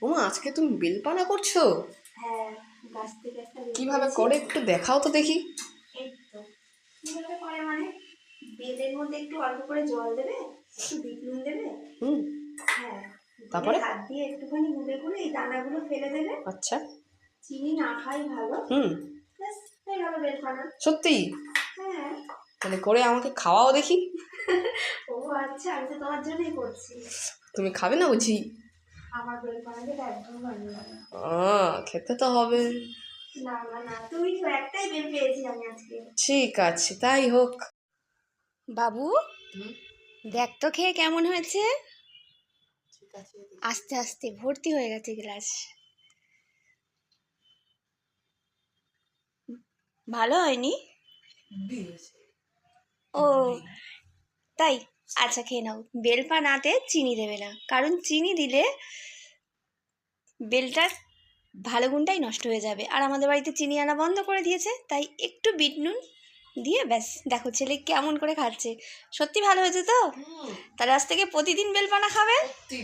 ওমা, আজকে তুমি বেলপানা করছো? হ্যাঁ, গাছ থেকে একটা বেল কিভাবে পেড়েছি। করে একটু দেখাও তো দেখি। এই তো কিভাবে করে মানে, বেলের মধ্যে একটু অল্প করে জল দেবে, একটু বিট নুন দেবে। হুম। হ্যাঁ, দিয়ে তারপরে? হাত দিয়ে একটুখানি গুঁড়ে করে এই দানাগুলো ফেলে দেবে। আচ্ছা। চিনি না খাই ভালো। হুম। ব্যাস হয়ে গেল বেলপানা। সত্যি? হ্যাঁ। তাহলে করে আমাকে খাওয়াও দেখি। ও আচ্ছা, আমি তো তোমার জন্যই করছি। তুমি খাবে না বুঝি? আমার বেলপানা যেটা একদম ভালো লাগে না। খেতে তো হবে। না না না, তুমি তো একটাই বেল পেয়েছি আমি আজকে। ঠিক আছে, তাই হোক। বাবু, হুম, দেখ তো খেয়ে কেমন হয়েছে। ঠিক আছে। আস্তে আস্তে ভর্তি হয়ে গেছে গ্লাস। ভালো হয়নি? ও তাই, আচ্ছা খেয়ে নাও। বেলপানাতে চিনি দেবে না, কারণ চিনি দিলে বেলটার ভালো গুণটাই নষ্ট হয়ে যাবে। আর আমাদের বাড়িতে চিনি আনা বন্ধ করে দিয়েছে, তাই একটু বিট নুন দিয়ে ব্যাস। দেখো ছেলে কেমন করে খাচ্ছে। সত্যি ভালো হয়েছে তো? তাহলে আজ থেকে প্রতিদিন বেলপানা খাবে। সত্যি।